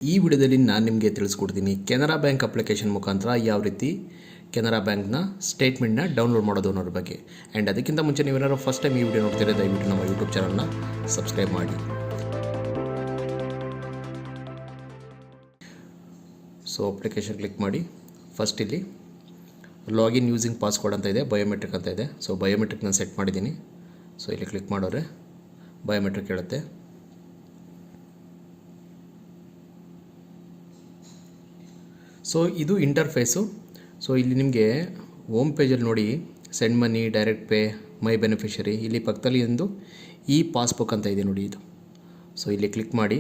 ಈ ವಿಡಿಯೋದಲ್ಲಿ ನಾನು ನಿಮಗೆ ತಿಳಿಸ್ಕೊಡ್ತೀನಿ ಕೆನರಾ ಬ್ಯಾಂಕ್ ಅಪ್ಲಿಕೇಶನ್ ಮುಖಾಂತರ ಯಾವ ರೀತಿ ಕೆನರಾ ಬ್ಯಾಂಕ್ನ ಸ್ಟೇಟ್ಮೆಂಟ್ನ ಡೌನ್ಲೋಡ್ ಮಾಡೋದು ಅನ್ನೋದ್ರ ಬಗ್ಗೆ. ಆ್ಯಂಡ್ ಅದಕ್ಕಿಂತ ಮುಂಚೆ ನೀವೇನಾದ್ರು ಫಸ್ಟ್ ಟೈಮ್ ಈ ವಿಡಿಯೋ ನೋಡ್ತಿದ್ರೆ ದಯವಿಟ್ಟು ನಮ್ಮ ಯೂಟ್ಯೂಬ್ ಚಾನಲ್ನ ಸಬ್ಸ್ಕ್ರೈಬ್ ಮಾಡಿ. ಸೊ ಅಪ್ಲಿಕೇಶನ್ ಕ್ಲಿಕ್ ಮಾಡಿ. ಫಸ್ಟ್ ಇಲ್ಲಿ ಲಾಗಿನ್ ಯೂಸಿಂಗ್ ಪಾಸ್ವರ್ಡ್ ಅಂತ ಇದೆ, ಬಯೋಮೆಟ್ರಿಕ್ ಅಂತ ಇದೆ. ಸೊ ಬಯೋಮೆಟ್ರಿಕ್ ನಾನು ಸೆಟ್ ಮಾಡಿದ್ದೀನಿ. ಸೊ ಇಲ್ಲಿ ಕ್ಲಿಕ್ ಮಾಡೋರೆ ಬಯೋಮೆಟ್ರಿಕ್ ಹೇಳುತ್ತೆ. ಸೊ ಇದು ಇಂಟರ್ಫೇಸು. ಸೊ ಇಲ್ಲಿ ನಿಮಗೆ ಹೋಮ್ ಪೇಜಲ್ಲಿ ನೋಡಿ ಸೆಂಡ್ ಮನಿ, ಡೈರೆಕ್ಟ್ ಪೇ, ಮೈ ಬೆನಿಫಿಷರಿ, ಇಲ್ಲಿ ಪಕ್ಕದಲ್ಲಿ ಒಂದು ಇ ಪಾಸ್ಬುಕ್ ಅಂತ ಇದೆ ನೋಡಿ ಇದು. ಸೊ ಇಲ್ಲಿ ಕ್ಲಿಕ್ ಮಾಡಿ.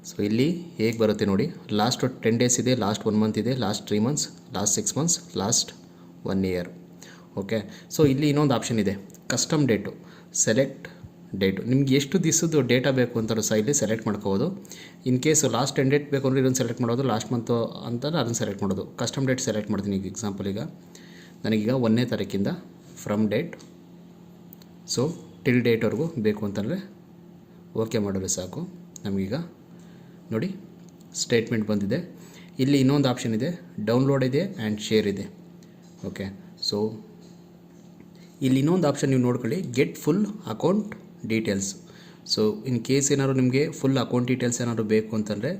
ಸೊ ಇಲ್ಲಿ ಹೇಗೆ ಬರುತ್ತೆ ನೋಡಿ, ಲಾಸ್ಟ್ 10 ಡೇಸ್ ಇದೆ, ಲಾಸ್ಟ್ 1 ಮಂತ್ ಇದೆ, last 3 months, last 6 months, last 1 year. Okay. So ಇಲ್ಲಿ ಇನ್ನೊಂದು ಆಪ್ಷನ್ ಇದೆ, ಕಸ್ಟಮ್ ಡೇಟು, ಸೆಲೆಕ್ಟ್ ಡೇಟು. ನಿಮ್ಗೆ ಎಷ್ಟು ದಿವಸದ್ದು ಡೇಟಾ ಬೇಕು ಅಂತ ಸಹ ಇಲ್ಲಿ ಸೆಲೆಕ್ಟ್ ಮಾಡ್ಕೋಬೋದು. ಇನ್ ಕೇಸ್ ಲಾಸ್ಟ್ 10 ಡೇಟ್ ಬೇಕು ಅಂದರೆ ಇದನ್ನು ಸೆಲೆಕ್ಟ್ ಮಾಡೋದು, ಲಾಸ್ಟ್ ಮಂತು ಅಂತಂದರೆ ಅದನ್ನು ಸೆಲೆಕ್ಟ್ ಮಾಡೋದು. ಕಸ್ಟಮ್ ಡೇಟ್ ಸೆಲೆಕ್ಟ್ ಮಾಡ್ತೀನಿ. ಈಗ ಎಕ್ಸಾಂಪಲ್ ಈಗ ನನಗೀಗ 1ನೇ ತಾರೀಕಿಂದ ಫ್ರಮ್ ಡೇಟ್ ಸೊ ಟಿಲ್ ಡೇಟ್ವರೆಗೂ ಬೇಕು ಅಂತಂದರೆ ಓಕೆ ಮಾಡಿದ್ರೆ ಸಾಕು. ನಮಗೀಗ ನೋಡಿ ಸ್ಟೇಟ್ಮೆಂಟ್ ಬಂದಿದೆ. ಇಲ್ಲಿ ಇನ್ನೊಂದು ಆಪ್ಷನ್ ಇದೆ, ಡೌನ್ಲೋಡ್ ಇದೆ ಆ್ಯಂಡ್ ಶೇರ್ ಇದೆ. ಓಕೆ. ಸೊ ಇಲ್ಲಿ ಇನ್ನೊಂದು ಆಪ್ಷನ್ ನೀವು ನೋಡ್ಕೊಳ್ಳಿ, get full account details. So in case ಏನಾದ್ರು ನಿಮಗೆ ಫುಲ್ ಅಕೌಂಟ್ ಡೀಟೇಲ್ಸ್ ಏನಾದ್ರು ಬೇಕು ಅಂತಂದರೆ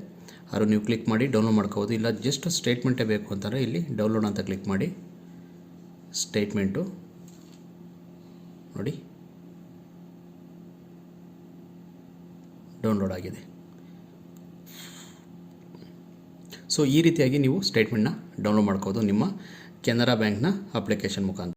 ಅದು ನೀವು ಕ್ಲಿಕ್ ಮಾಡಿ ಡೌನ್ಲೋಡ್ ಮಾಡ್ಕೋಬೋದು. ಇಲ್ಲ ಜಸ್ಟ್ ಸ್ಟೇಟ್ಮೆಂಟೇ ಬೇಕು ಅಂತಂದರೆ ಇಲ್ಲಿ ಡೌನ್ಲೋಡ್ ಅಂತ ಕ್ಲಿಕ್ ಮಾಡಿ. ಸ್ಟೇಟ್ಮೆಂಟು ನೋಡಿ ಡೌನ್ಲೋಡ್ ಆಗಿದೆ. ಸೊ ಈ ರೀತಿಯಾಗಿ ನೀವು ಸ್ಟೇಟ್ಮೆಂಟ್ನ ಡೌನ್ಲೋಡ್ ಮಾಡ್ಕೋಬೋದು ನಿಮ್ಮ ಕೆನರಾ ಬ್ಯಾಂಕ್ನ ಅಪ್ಲಿಕೇಶನ್ ಮುಖಾಂತರ.